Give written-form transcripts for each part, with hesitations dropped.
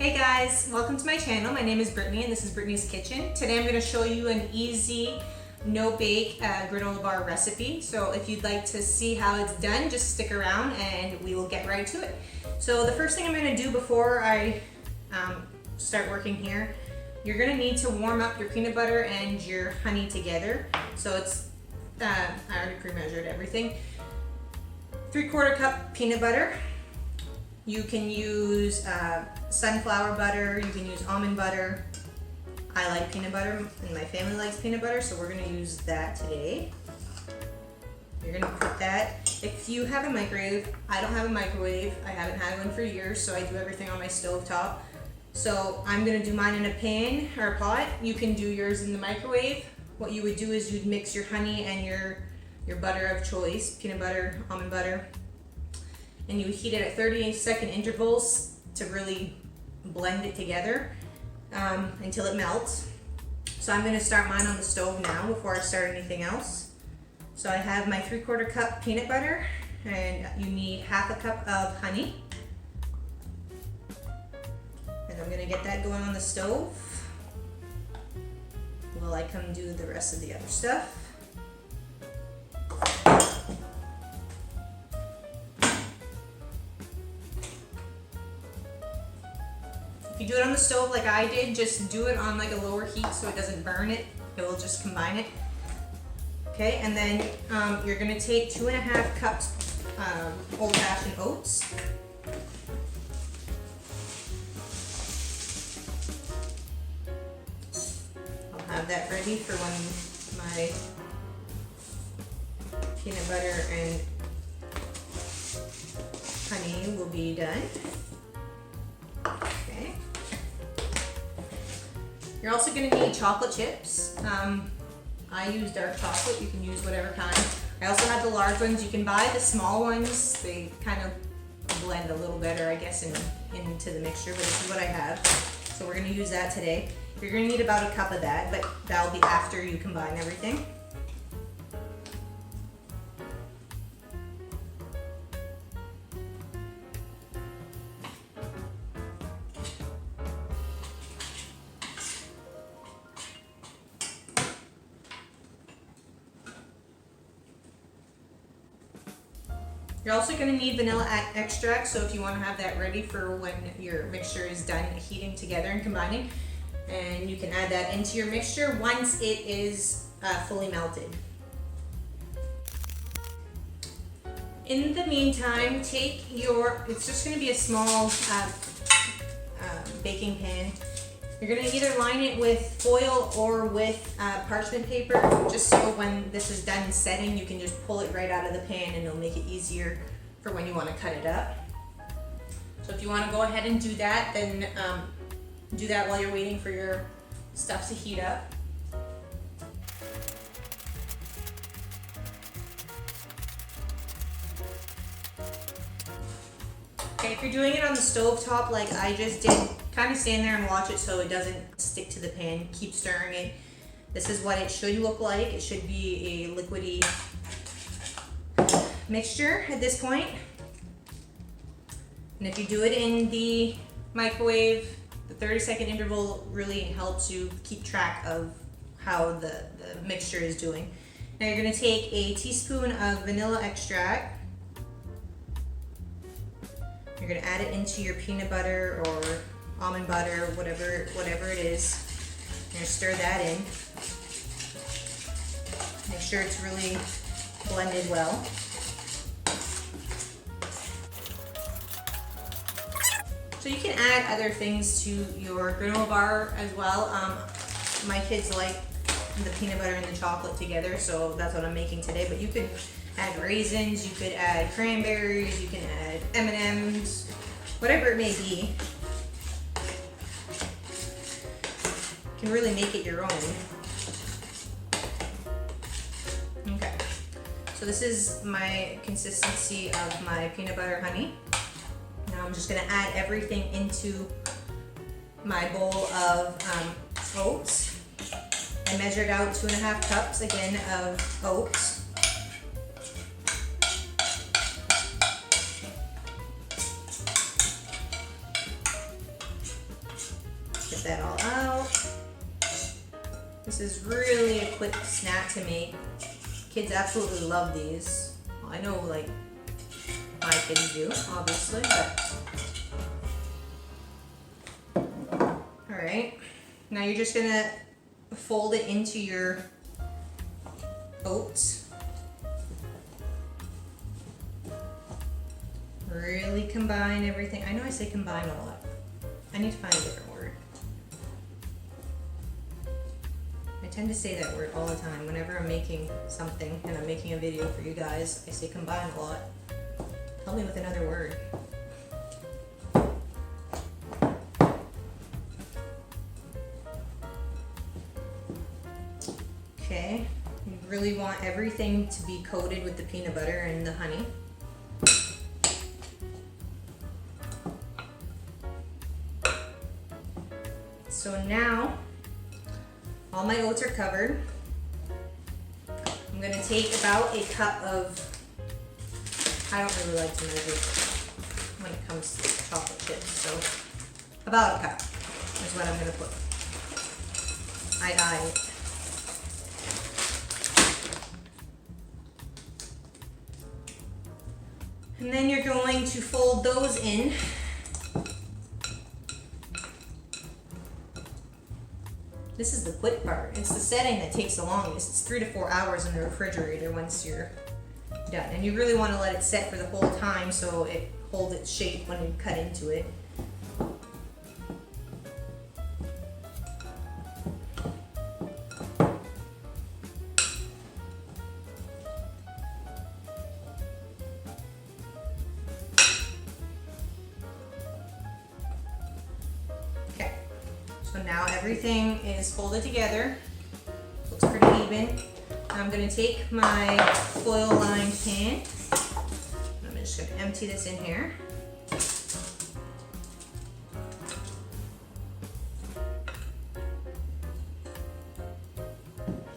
Hey guys, welcome to my channel. My name is Brittany and this is Brittany's Kitchen. Today I'm going to show you an easy no-bake granola bar recipe. So if you'd like to see how it's done, just stick around and we will get right to it. So the first thing I'm going to do before I start working here, you're going to need to warm up your peanut butter and your honey together. So it's, I already pre-measured everything. 3/4 cup peanut butter. You can use sunflower butter, you can use almond butter. I like peanut butter and my family likes peanut butter, so we're gonna use that today. You're gonna put that, if you have a microwave, I don't have a microwave, I haven't had one for years, so I do everything on my stove top. So I'm gonna do mine in a pan or a pot. You can do yours in the microwave. What you would do is you'd mix your honey and your butter of choice, peanut butter, almond butter, and you would heat it at 30-second intervals to really blend it together until it melts. So I'm going to start mine on the stove now before I start anything else. So I have my 3/4 cup peanut butter, and you need 1/2 cup of honey. And I'm going to get that going on the stove while I come do the rest of the other stuff. If you do it on the stove like I did, just do it on like a lower heat so it doesn't burn it. It will just combine it. Okay, and then you're gonna take 2.5 cups old-fashioned oats. I'll have that ready for when my peanut butter and honey will be done. You're also going to need chocolate chips. I use dark chocolate. You can use whatever kind. I also have the large ones. You can buy the small ones. They kind of blend a little better, I guess, into the mixture, but this is what I have. So we're going to use that today. You're going to need about 1 cup of that, but that'll be after you combine everything. You're also going to need vanilla extract, so if you want to have that ready for when your mixture is done heating together and combining. And you can add that into your mixture once it is fully melted. In the meantime, take your, it's just going to be a small baking pan. You're going to either line it with foil or with parchment paper, just so when this is done setting, you can just pull it right out of the pan and it'll make it easier for when you want to cut it up. So if you want to go ahead and do that, then do that while you're waiting for your stuff to heat up. Okay, if you're doing it on the stove top like I just did, kind of stand there and watch it so it doesn't stick to the pan. Keep stirring it. This is what it should look like. It should be a liquidy mixture at this point. And if you do it in the microwave, the 30-second interval really helps you keep track of how the mixture is doing. Now you're going to take a teaspoon of vanilla extract. You're going to add it into your peanut butter or almond butter, whatever it is. You're going to stir that in. Make sure it's really blended well. So you can add other things to your granola bar as well. My kids like the peanut butter and the chocolate together, so that's what I'm making today. But you could add raisins, you could add cranberries, you can add M&Ms, whatever it may be. You can really make it your own. Okay, so this is my consistency of my peanut butter honey. Now I'm just going to add everything into my bowl of oats. I measured out 2.5 cups again of oats. take that all out. This is really a quick snack to make. Kids absolutely love these. Well, I know like my kids do, obviously, but. All right, now you're just gonna fold it into your oats. Really combine everything. I know I say combine a lot. I need to find a different word. I tend to say that word all the time whenever I'm making something and I'm making a video for you guys. I say combine a lot. Help me with another word. Okay, you really want everything to be coated with the peanut butter and the honey. So now, all my oats are covered. I'm gonna take about a cup of, I don't really like to measure when it comes to chocolate chips, so about a cup is what I'm gonna put. I And then you're going to fold those in. This is the quick part. It's the setting that takes the longest. It's 3 to 4 hours in the refrigerator once you're done. And you really want to let it set for the whole time so it holds its shape when you cut into it. So now everything is folded together. Looks pretty even. I'm going to take my foil lined pan. I'm just going to empty this in here.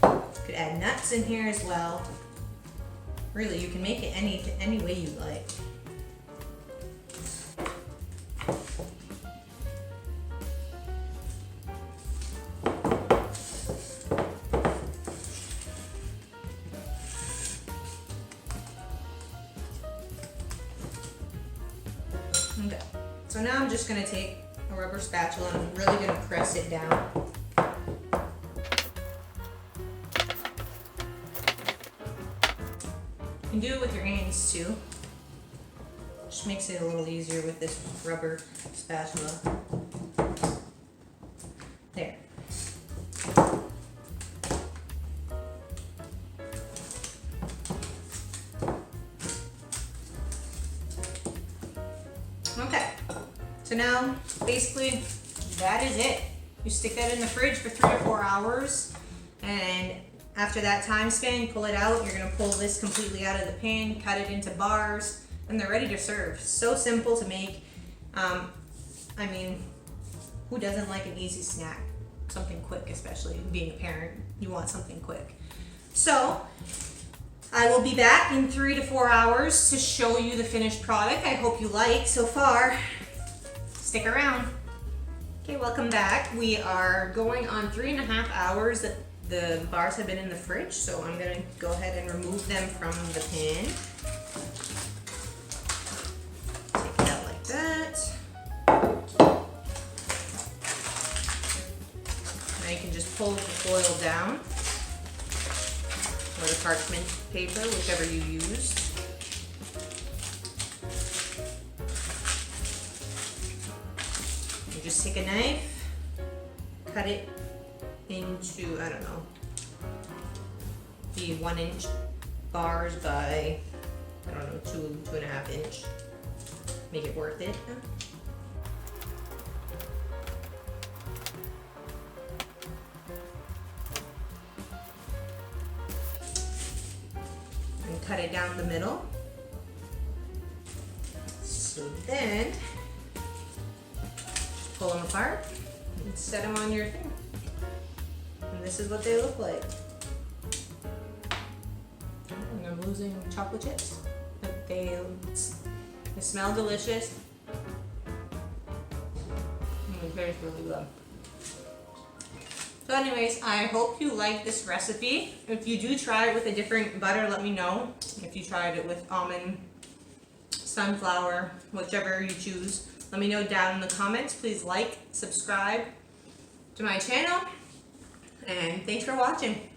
You could add nuts in here as well. Really, you can make it any way you like. Okay, so now I'm just going to take a rubber spatula and I'm really going to press it down. You can do it with your hands too. Just makes it a little easier with this rubber spatula. There. Okay, so now basically that is it. You stick that in the fridge for 3 to 4 hours, and after that time span, pull it out. You're gonna pull this completely out of the pan, cut it into bars, and they're ready to serve. So simple to make. I mean, who doesn't like an easy snack? Something quick, especially being a parent, you want something quick. So I will be back in 3 to 4 hours to show you the finished product. I hope you like so far. Stick around. Okay, welcome back. We are going on 3.5 hours that the bars have been in the fridge, so I'm gonna go ahead and remove them from the pan. Take it out like that. Now you can just pull the foil down, or the parchment paper, whichever you use. You just take a knife, cut it into, I don't know, the 1 inch bars by, I don't know, 2.5 inch. Make it worth it. And cut it down the middle. So then, just pull them apart and set them on your thing. And this is what they look like. And I'm losing chocolate chips. But they smell delicious. And they taste really good. So anyways, I hope you like this recipe. If you do try it with a different butter, let me know. If you tried it with almond, sunflower, whichever you choose, let me know down in the comments. Please like, subscribe to my channel, and thanks for watching.